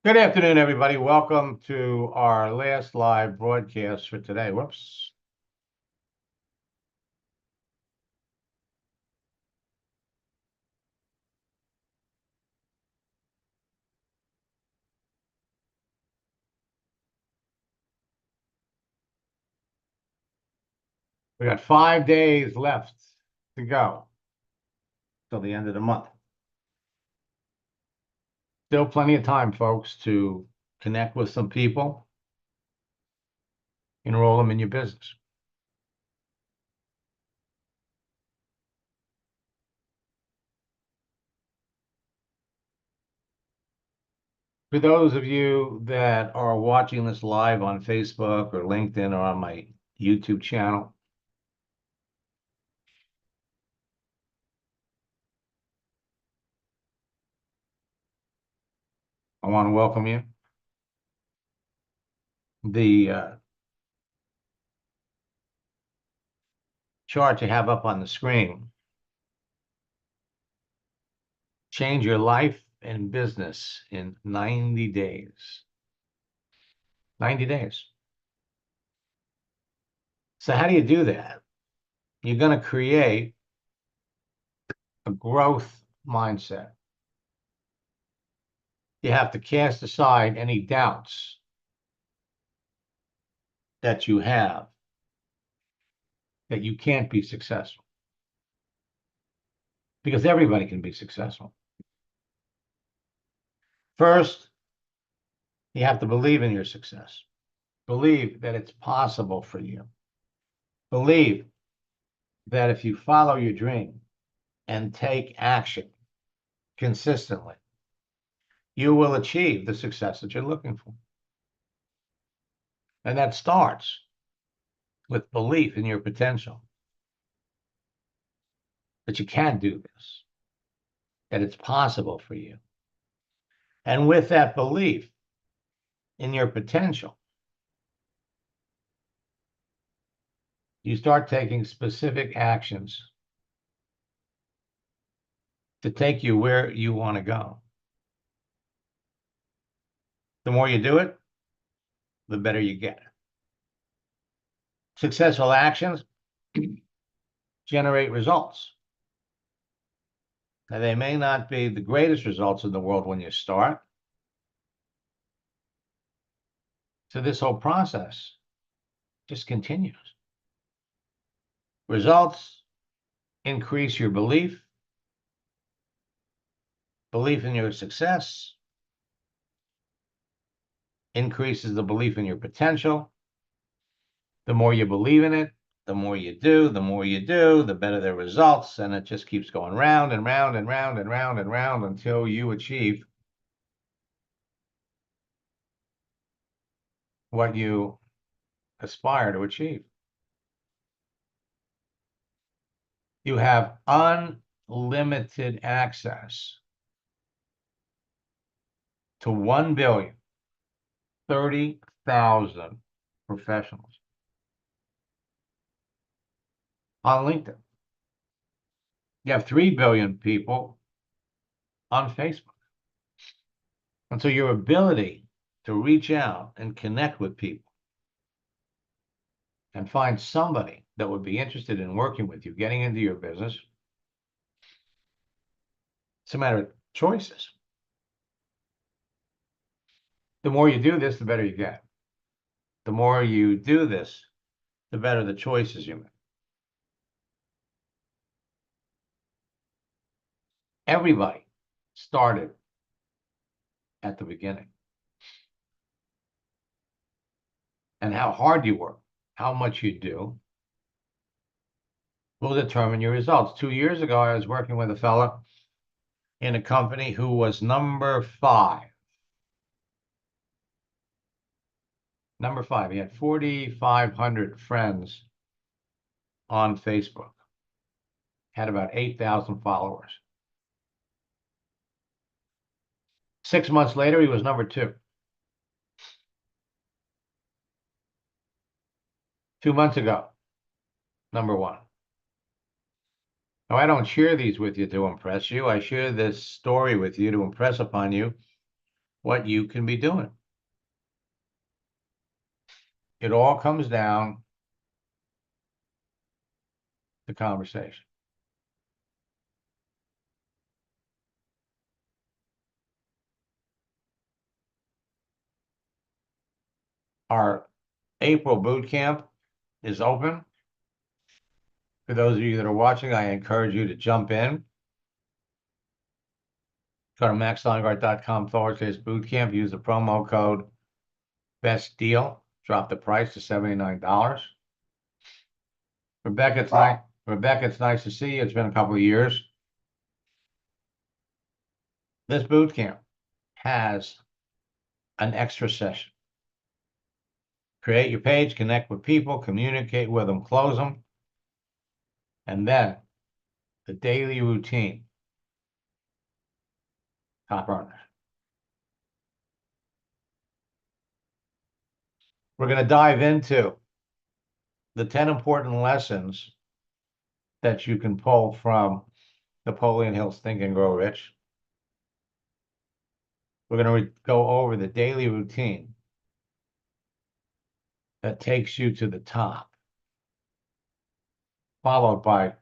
Good afternoon, everybody. Welcome to our last live broadcast for today. Whoops. We got 5 days left to go till the end of the month. Still plenty of time, folks, to connect with some people, enroll them in your business. For those of you that are watching this live on Facebook or LinkedIn or on my YouTube channel, I want to welcome you. The chart you have up on the screen, change your life and business in 90 days. 90 days. So how do you do that? You're going to create a growth mindset. You have to cast aside any doubts that you have that you can't be successful, because everybody can be successful. First, you have to believe in your success. Believe that it's possible for you. Believe that if you follow your dream and take action consistently, you will achieve the success that you're looking for. And that starts with belief in your potential, that you can do this, that it's possible for you. And with that belief in your potential, you start taking specific actions to take you where you want to go. The more you do it, the better you get. Successful actions generate results. Now, they may not be the greatest results in the world when you start. So this whole process just continues. Results increase your belief in your success, increases the belief in your potential. The more you believe in it, the more you do, the better the results. And it just keeps going round and round and round and round and round until you achieve what you aspire to achieve. You have unlimited access to 1,030,000 professionals on LinkedIn. You have 3 billion people on Facebook. And so your ability to reach out and connect with people and find somebody that would be interested in working with you, getting into your business, it's a matter of choices. The more you do this, the better you get. The more you do this, the better the choices you make. Everybody started at the beginning. And how hard you work, how much you do, will determine your results. 2 years ago, I was working with a fella in a company who was number 5. Number 5. He had 4,500 friends on Facebook. Had about 8,000 followers. 6 months later, he was number 2. 2 months ago, number 1. Now, I don't share these with you to impress you. I share this story with you to impress upon you what you can be doing. It all comes down to conversation. Our April boot camp is open. For those of you that are watching, I encourage you to jump in. Go to maxsteingart.com/bootcamp. Use the promo code best deal. Drop the price to $79. Rebecca, it's nice to see you. It's been a couple of years. This boot camp has an extra session. Create your page, connect with people, communicate with them, close them, and then the daily routine. Top earners. We're going to dive into the 10 important lessons that you can pull from Napoleon Hill's Think and Grow Rich. We're going to go over the daily routine that takes you to the top, followed by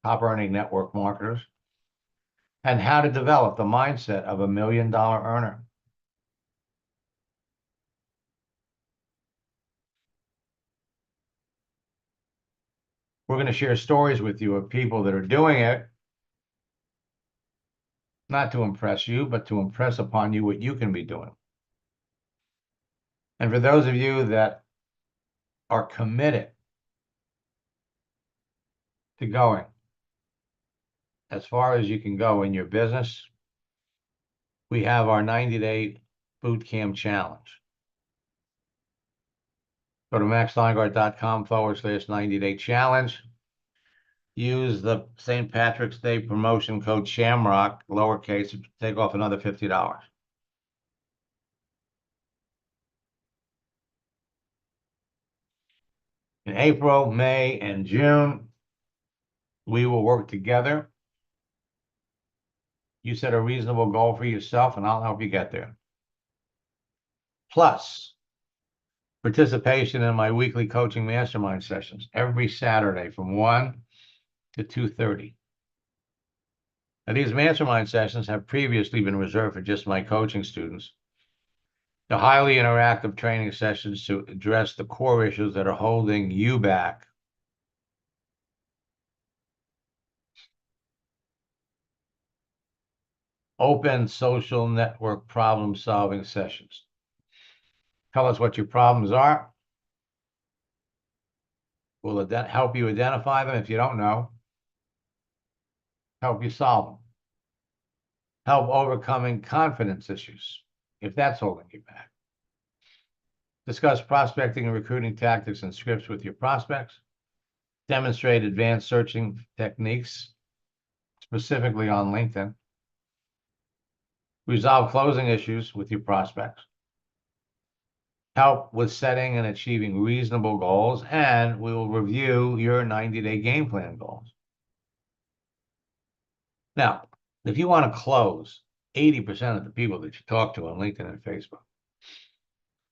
top earning network marketers, and how to develop the mindset of $1 million earner. We're going to share stories with you of people that are doing it, not to impress you, but to impress upon you what you can be doing. And for those of you that are committed to going as far as you can go in your business, we have our 90-day boot camp challenge. Go to maxsteingart.com/90-day challenge. Use the St. Patrick's Day promotion code Shamrock, lowercase, to take off another $50. In April, May, and June, we will work together. You set a reasonable goal for yourself, and I'll help you get there. Plus, participation in my weekly coaching mastermind sessions every Saturday from 1 to 2:30. Now, these mastermind sessions have previously been reserved for just my coaching students. The highly interactive training sessions to address the core issues that are holding you back. Open social network problem-solving sessions. Tell us what your problems are. We'll help you identify them if you don't know. Help you solve them. Help overcoming confidence issues, if that's holding you back. Discuss prospecting and recruiting tactics and scripts with your prospects. Demonstrate advanced searching techniques, specifically on LinkedIn. Resolve closing issues with your prospects. Help with setting and achieving reasonable goals, and we will review your 90-day game plan goals. Now, if you want to close 80% of the people that you talk to on LinkedIn and Facebook,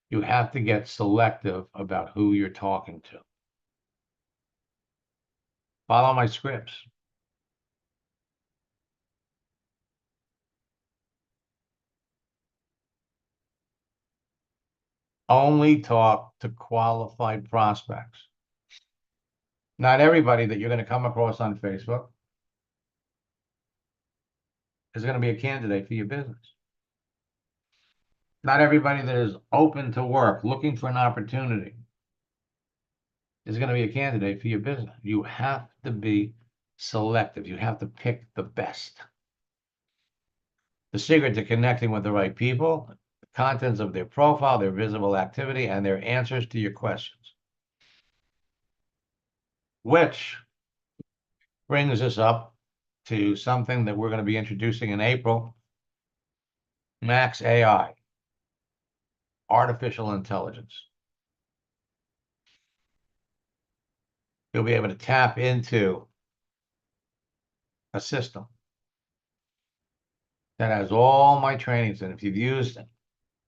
you have to get selective about who you're talking to. Follow my scripts. Only talk to qualified prospects. Not everybody that you're going to come across on Facebook is going to be a candidate for your business. Not everybody that is open to work, looking for an opportunity, is going to be a candidate for your business. You have to be selective. You have to pick the best. The secret to connecting with the right people, the contents of their profile, their visible activity, and their answers to your questions. Which brings us up to something that we're going to be introducing in April, Max AI, artificial intelligence. You'll be able to tap into a system that has all my trainings. And if you've used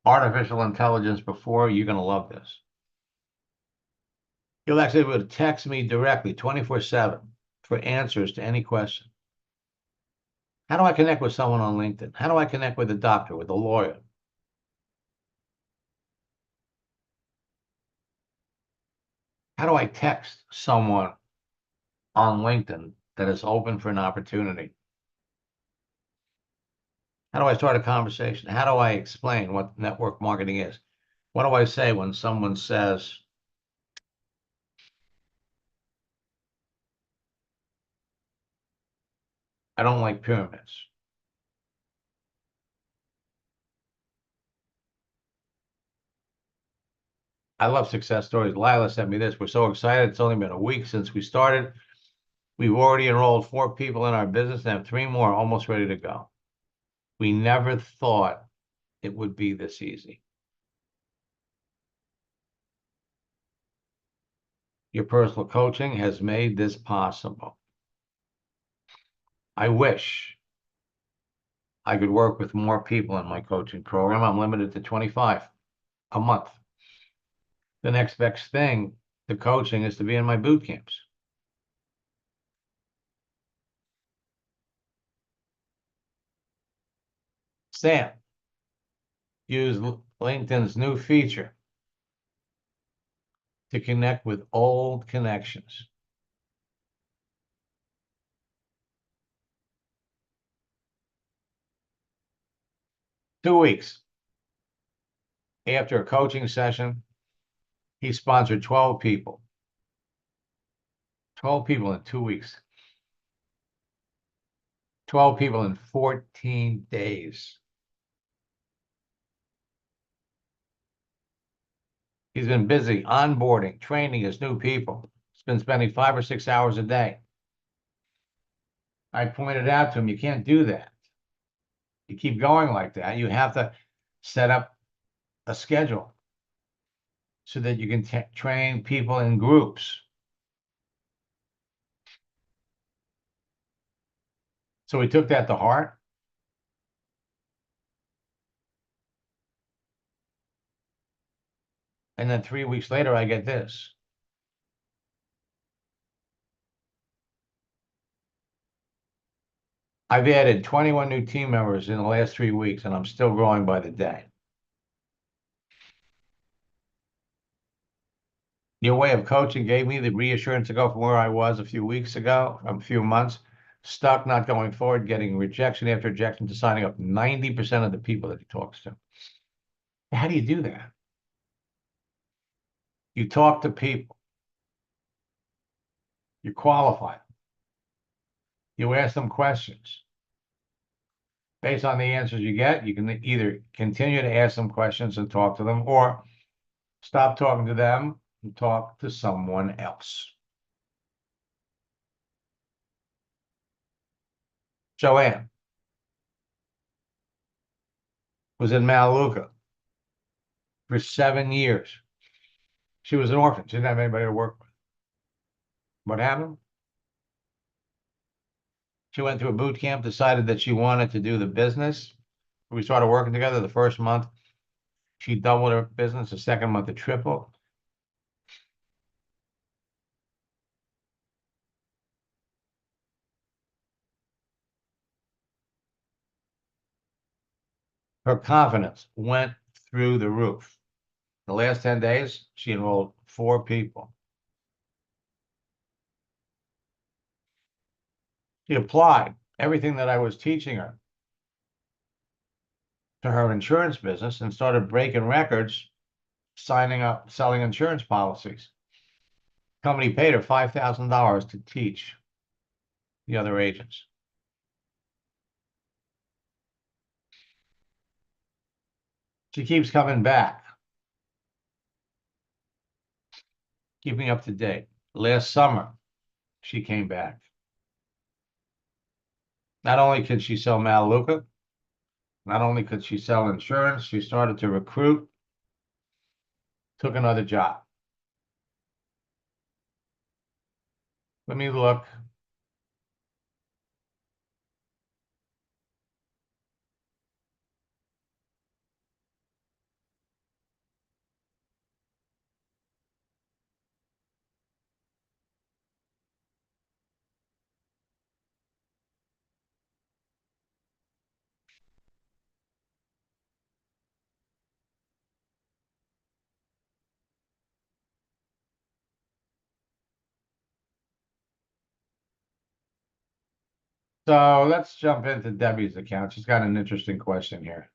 artificial intelligence before, you're going to love this. You'll actually be able to text me directly 24/7 for answers to any question. How do I connect with someone on LinkedIn? How do I connect with a doctor, with a lawyer? How do I text someone on LinkedIn that is open for an opportunity? How do I start a conversation? How do I explain what network marketing is? What do I say when someone says, I don't like pyramids? I love success stories. Lila sent me this. We're so excited. It's only been a week since we started. We've already enrolled 4 people in our business and have 3 more almost ready to go. We never thought it would be this easy. Your personal coaching has made this possible. I wish I could work with more people in my coaching program. I'm limited to 25 a month. The next best thing to coaching is to be in my boot camps. Sam, use LinkedIn's new feature to connect with old connections. Two weeks after a coaching session, he sponsored 12 people. 12 people in 2 weeks. 12 people in 14 days. He's been busy onboarding, training his new people. He's been spending 5 or 6 hours a day. I pointed out to him, you can't do that. You keep going like that. You have to set up a schedule so that you can train people in groups. So we took that to heart. And then 3 weeks later, I get this. I've added 21 new team members in the last 3 weeks, and I'm still growing by the day. Your way of coaching gave me the reassurance to go from where I was a few weeks ago, a few months, stuck, not going forward, getting rejection after rejection, to signing up 90% of the people that he talks to. How do you do that? You talk to people. You qualify. You ask them questions. Based on the answers you get, you can either continue to ask them questions and talk to them, or stop talking to them and talk to someone else. Joanne was in Melaleuca for 7 years. She was an orphan. She didn't have anybody to work with. What happened? She went through a boot camp, decided that she wanted to do the business. We started working together. The first month, she doubled her business. The second month, it tripled. Her confidence went through the roof. The last 10 days, she enrolled 4 people. She applied everything that I was teaching her to her insurance business and started breaking records, signing up, selling insurance policies. Company paid her $5,000 to teach the other agents. She keeps coming back, keeping up to date. Last summer, she came back. Not only could she sell Melaleuca, not only could she sell insurance, she started to recruit, took another job. Let me look. So let's jump into Debbie's account. She's got an interesting question here.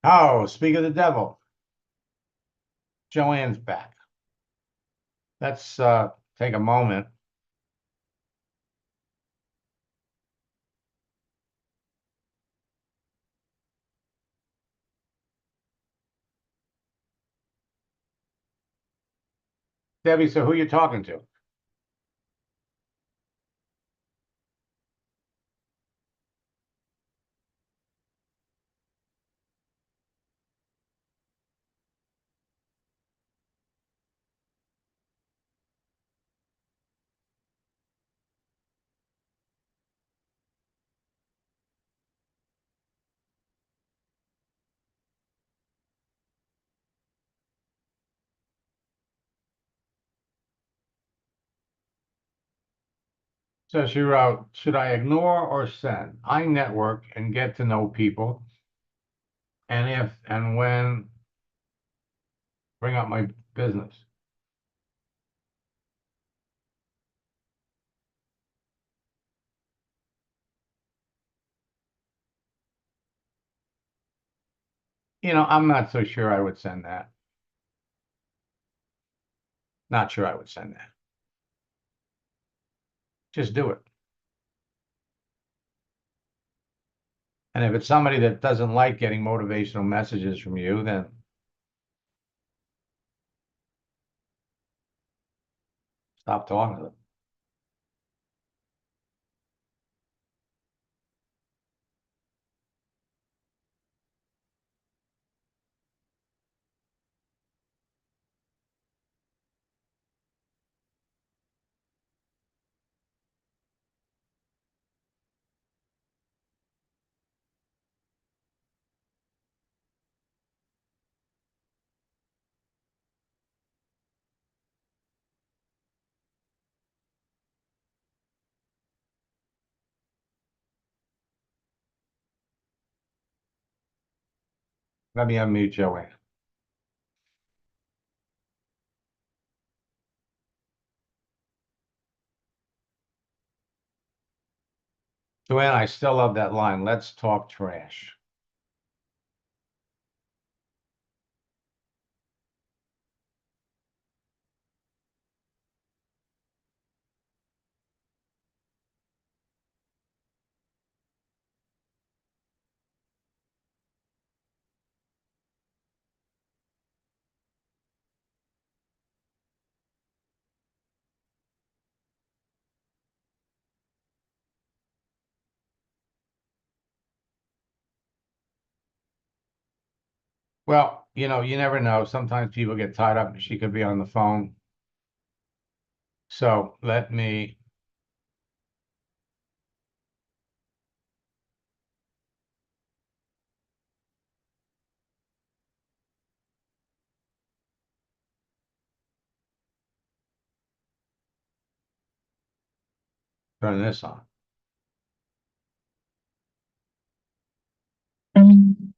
Oh, speak of the devil. Joanne's back. Let's take a moment. Debbie, so who are you talking to? So she wrote, should I ignore or send? I network and get to know people. And if and when bring up my business. I'm not so sure I would send that. Not sure I would send that. Just do it. And if it's somebody that doesn't like getting motivational messages from you, then stop talking to them. Let me unmute Joanne. Joanne, I still love that line. Let's talk trash. Well, you never know. Sometimes people get tied up. She could be on the phone. So let me turn this on. And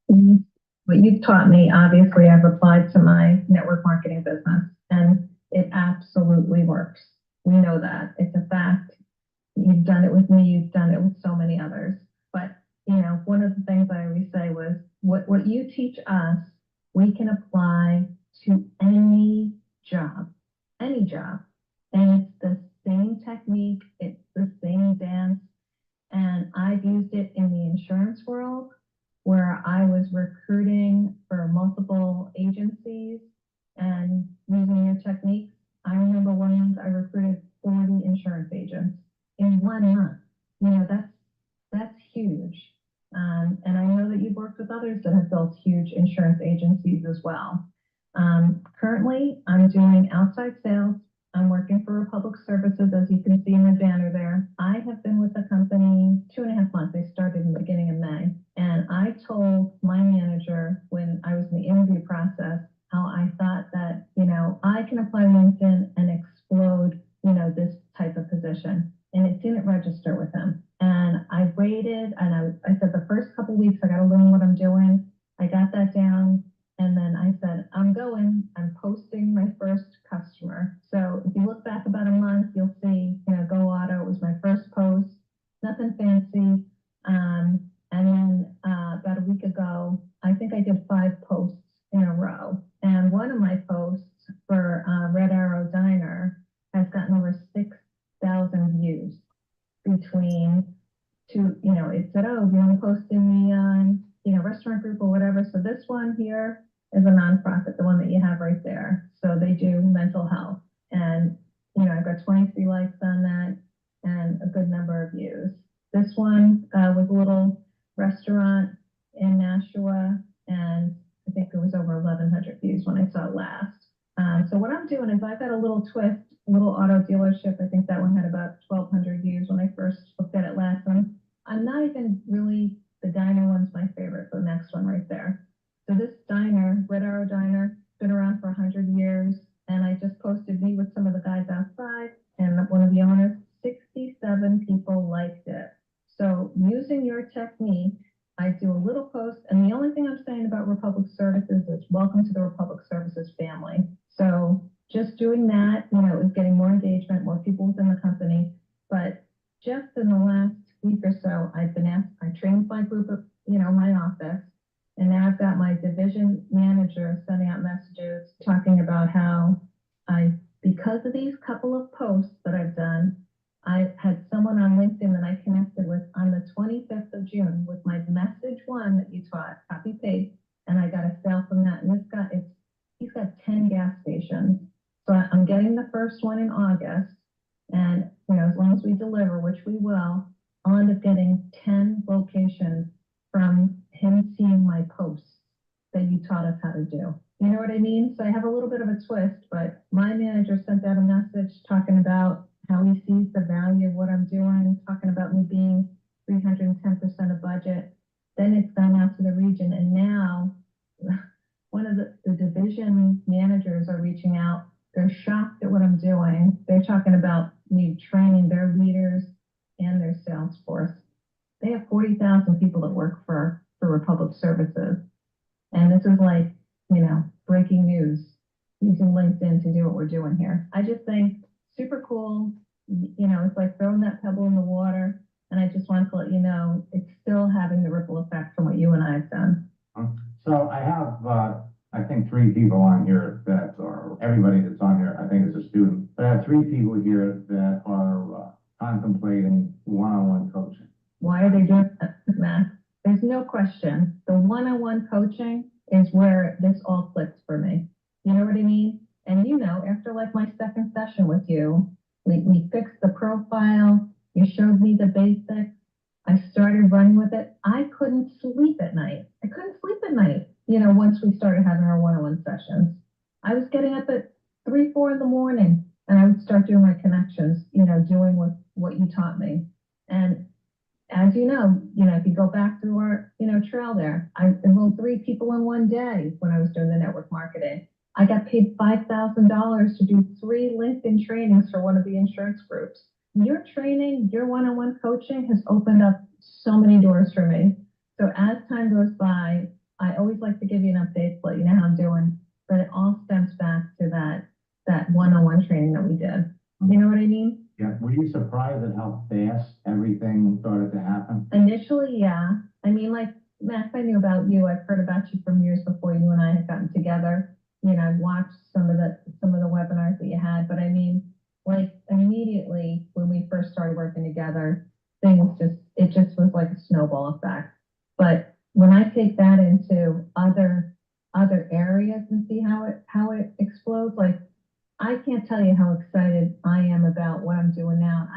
what you've taught me, obviously, I've applied to my network marketing business, and it absolutely works. We know that. It's a fact. You've done it with me. You've done it with so many others. But, one of the things I always say was, what you teach us, we can apply to any job. And it's the same technique. It's the same dance. And And I've used it in the insurance world where I was recruiting for multiple agencies and using your techniques. I remember once I recruited 40 insurance agents in 1 month. You know, that's huge. And I know that you've worked with others that have built huge insurance agencies as well. Currently, I'm doing outside sales. I'm working for Republic Services, as you can see in the banner there. I have been with the company 2.5 months. I started in the beginning of May. And I told my manager when I was in the interview process how I thought that, you know, I can apply LinkedIn and explode, you know, this type of position. And it didn't register with him. And I waited, and I said the first couple of weeks, I got to learn what I'm doing. I got that down. And then I said, I'm posting my first customer. So if you look back about a month, you'll see, you know, Go Auto was my first post, nothing fancy. And then about a week ago, I think I did 5 posts in a row. And one of my posts for Red Arrow Diner has gotten over 6,000 views between two, you know, it said, oh, do you want to post in the, you know, restaurant group or whatever. So this one here is a nonprofit, the one that you have right there. So they do mental health. And, you know, I've got 23 likes on that and a good number of views. This one was a little restaurant in Nashua, and I think it was over 1,100 views when I saw it last. So what I'm doing is I've got a little twist, a little auto dealership. I think that one had about 1,200 views when I first looked at it last time. I'm not even really, the diner one's my favorite, the next one right there. So this diner, Red Arrow Diner, been around for 100 years. And I just posted me with some of the guys outside and one of the owners, 67 people liked it. So using your technique, I do a little post, and the only thing I'm saying about Republic Services is welcome to the Republic Services family. So just doing that, you know, is getting more engagement, more people within the company. But just in the last week or so, I've been asked, I trained my group of, you know, my office, and now I've got my division manager sending out messages talking about how because of these couple of posts that I've done, I had someone on LinkedIn that I connected with on the 25th of June with my message one that you taught, copy paste, and I got a sale from that. And he's got 10 gas stations. So I'm getting the first one in August. And, you know, as long as we deliver, which we will, I'll end up getting 10 locations from him seeing my posts that you taught us how to do. You know what I mean? So I have a little bit of a twist, but my manager sent out a message talking about how he sees the value of what I'm doing, talking about me being 310% of budget. Then it's gone out to the region, and now one of the division managers are reaching out. They're shocked at what I'm doing. They're talking about me training their leaders and their sales force. They have 40,000 people that work for Republic Services. And this is like, you know, breaking news, using LinkedIn to do what we're doing here. I just think super cool. You know, it's like throwing that pebble in the water. And I just wanted to let you know, it's still having the ripple effect from what you and I have done. So I have, I think 3 people on here that are, everybody that's on here, I think is a student. But I have 3 people here that are contemplating one-on-one coaching. Why are they doing that, Matt? There's no question. The one-on-one coaching is where this all clicks for me. You know what I mean? And you know, after like my second session with you, we fixed the profile. You showed me the basics. I started running with it. I couldn't sleep at night. You know, once we started having our one-on-one sessions, I was getting up at 3, 4 in the morning, and I would start doing my connections, you know, doing what you taught me. And as you know, if you go back through our, you know, trail there, I enrolled 3 people in one day when I was doing the network marketing. I got paid $5,000 to do 3 LinkedIn trainings for one of the insurance groups. Your training, your one-on-one coaching has opened up so many doors for me. So as time goes by, I always like to give you an update, let you know how I'm doing, but it all stems back to that one-on-one training that we did. You know what I mean? Yeah. Were you surprised at how fast everything started to happen? Initially, yeah. I mean, like, Max, I knew about you. I've heard about you from years before you and I had gotten together. You know, I've watched some of the webinars that you had, but I mean, like, immediately when we first started working together, it just was like a snowball effect. But when I take that into other areas and see how it explodes, like I can't tell you how excited I am about what I'm doing now.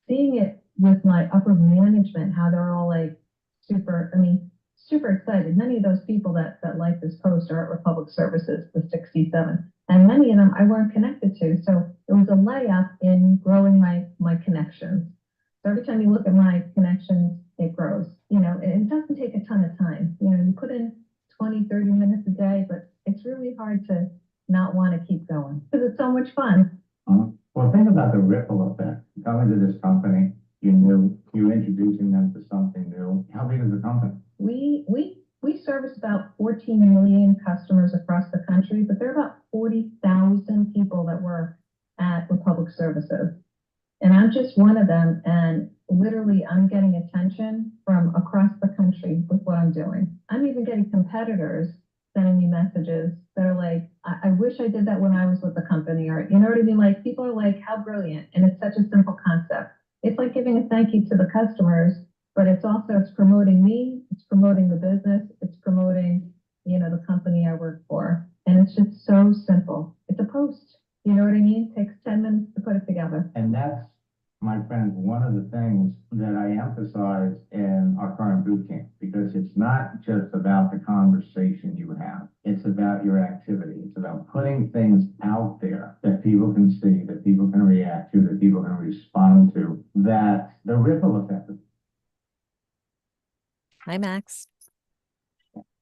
Seeing it with my upper management, how they're all like super excited. Many of those people that like this post are at Republic Services, the 67, and many of them I weren't connected to. So it was a layup in growing my connections. So every time you look at my connections, it grows. It doesn't take a ton of time. You put in 20, 30 minutes a day, but it's really hard to not want to keep going because it's so much fun. Well, think about the ripple effect. Coming to this company, you're introducing them to something new. How big is the company? We service about 14 million customers across the country, but there are about 40,000 people that work at Republic Services. And I'm just one of them. And literally, I'm getting attention from across the country with what I'm doing. I'm even getting competitors sending me messages that are like, I wish I did that when I was with the company, or you know what I mean? Like people are like, how brilliant. And it's such a simple concept. It's like giving a thank you to the customers, but it's promoting me, it's promoting the business, it's promoting, the company I work for. And it's just so simple. It's a post. You know what I mean? It takes 10 minutes to put it together. And that's, my friend, one of the things that I emphasize in our current boot camp, because it's not just about the conversation you have. It's about your activity. It's about putting things out there that people can see, that people can react to, that people can respond to, that the ripple effect Hi, Max.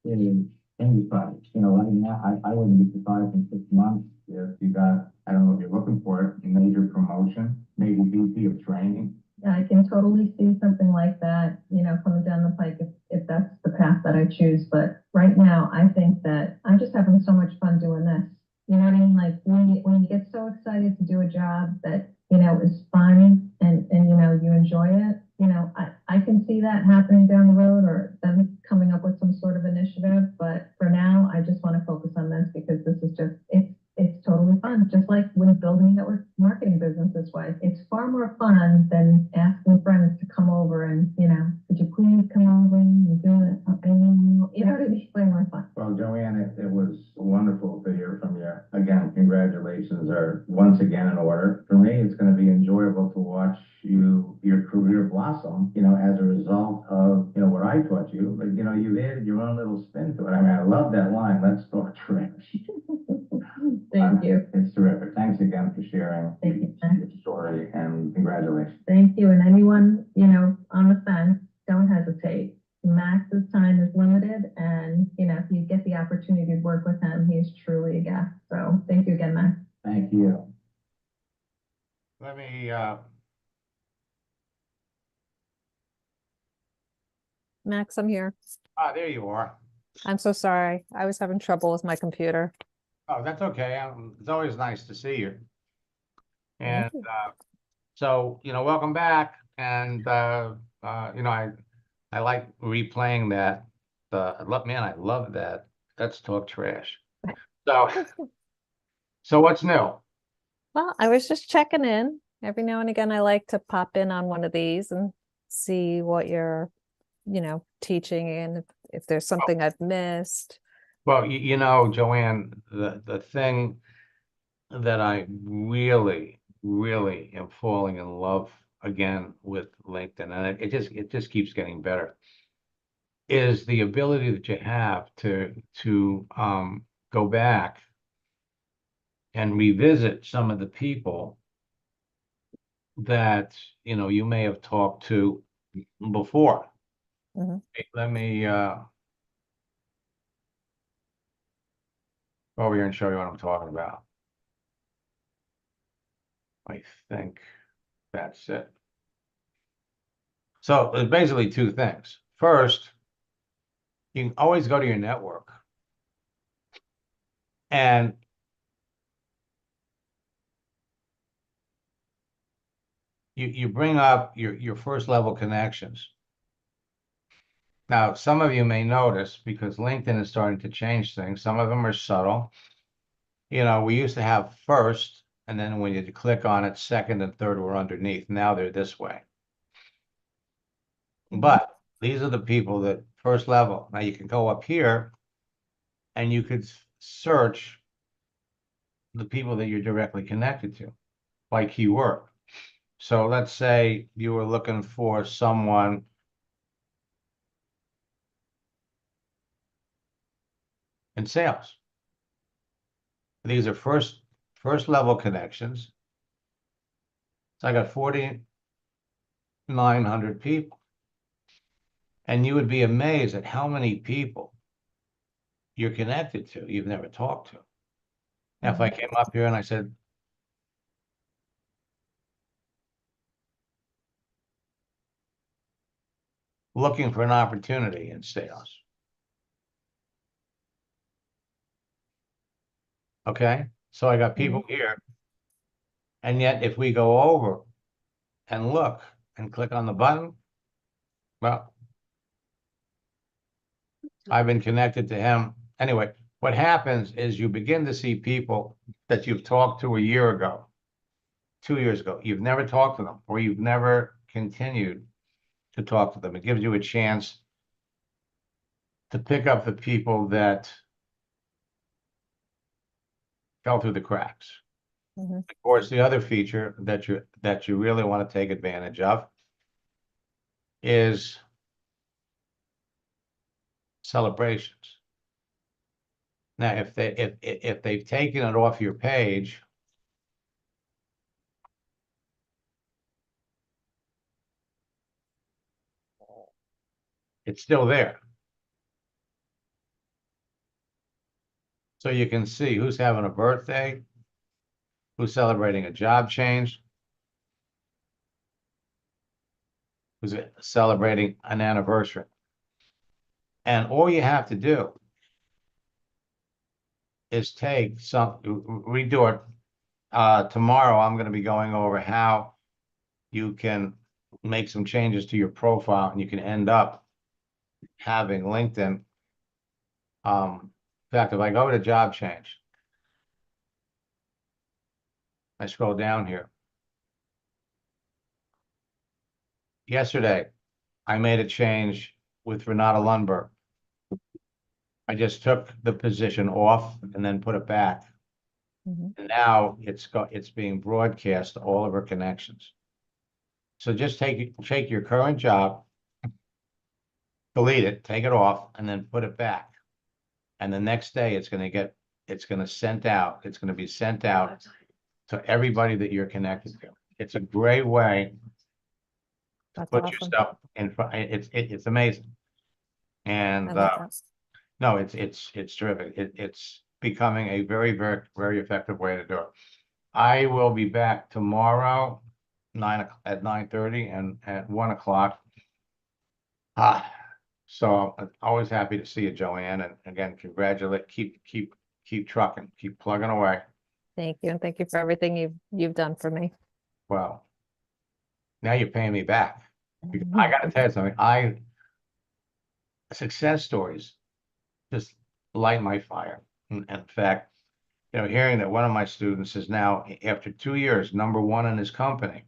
is anybody. Right now, I wouldn't be surprised in 6 months if you got, I don't know if you're looking for it, a major promotion, maybe VP of training. I can totally see something like that, coming down the pike if that's the path that I choose. But right now, I think that I'm just having so much fun doing this. You know what I mean? Like when you get so excited to do a job that, is fun and you enjoy it, I can see that happening down the road or them coming up with some sort of initiative. But for now, I just want to focus on this because this is just, it's totally fun. Just like when building a network marketing business this way, it's far more fun than asking friends to come over and, could you please come over and do it? You know what I mean? Way more fun. Well, Joanne, it was wonderful to hear from you. Again, congratulations are once again in order. For me, it's going to be enjoyable to watch your career blossom, as a result of, what I taught you. But, you've added your own little spin to it. I mean, I love that line. Let's talk trash. Thank you. It's terrific. Thanks again for sharing Thank you. your story, and congratulations. Thank you. And anyone, on the fence, don't hesitate. Max's time is limited. And, if you get the opportunity to work with him, he's truly a guest. So thank you again, Max. Thank you. Let me, Max, I'm here. there you are. I'm so sorry. I was having trouble with my computer. Oh, that's okay. It's always nice to see you. And, Thank you. so, welcome back. And, I like replaying that. Man, I love that. Let's talk trash. So what's new? Well, I was just checking in. Every now and again, I like to pop in on one of these and see what you're, teaching and if there's something I've missed. Well, Joanne, the thing that I really, really am falling in love again with LinkedIn, and it just keeps getting better, is the ability that you have to go back and revisit some of the people that you may have talked to before. Mhm. Let me go over here and show you what I'm talking about. I think that's it. So there's basically two things. First, you can always go to your network and you bring up your first level connections. Now, some of you may notice, because LinkedIn is starting to change things, some of them are subtle. We used to have first, and then when you click on it, second and third were underneath. Now they're this way. But these are the people that first level. Now you can go up here and you could search the people that you're directly connected to by keyword. So let's say you were looking for someone in sales. These are first level connections. So I got 4,900 people. And you would be amazed at how many people you're connected to, you've never talked to. Now, if I came up here and I said, looking for an opportunity in sales. Okay, so I got people here. And yet if we go over and look and click on the button, well, I've been connected to him. Anyway, what happens is you begin to see people that you've talked to a year ago, 2 years ago. You've never talked to them, or you've never continued to talk to them. It gives you a chance to pick up the people that fell through the cracks. Of course, the other feature that you really want to take advantage of is celebrations. Now, if they've taken it off your page, it's still there. So you can see who's having a birthday, who's celebrating a job change, who's celebrating an anniversary. And all you have to do is redo it. Tomorrow, I'm going to be going over how you can make some changes to your profile and you can end up having LinkedIn. In fact, if I go to job change, I scroll down here. Yesterday, I made a change with Renata Lundberg. I just took the position off and then put it back. And now it's being broadcast to all of her connections. So just take your current job, delete it, take it off, and then put it back. And the next day it's going to be sent out to everybody that you're connected to. It's a great way to That's put awesome. yourself in front. It's amazing. And I love that. no, it's terrific. It's becoming a very, very, very effective way to do it. I will be back tomorrow, at 9:30 and at 1 o'clock. So I'm always happy to see you, Joanne. And again, keep trucking, keep plugging away. Thank you. And thank you for everything you've done for me. Well, now you're paying me back. Because I got to tell you something. Success stories just light my fire. In fact, hearing that one of my students is now, after 2 years, #1 in his company,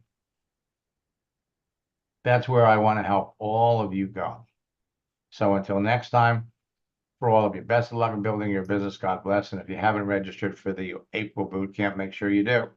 that's where I want to help all of you go. So until next time, for all of you, best of luck in building your business. God bless. And if you haven't registered for the April boot camp, make sure you do.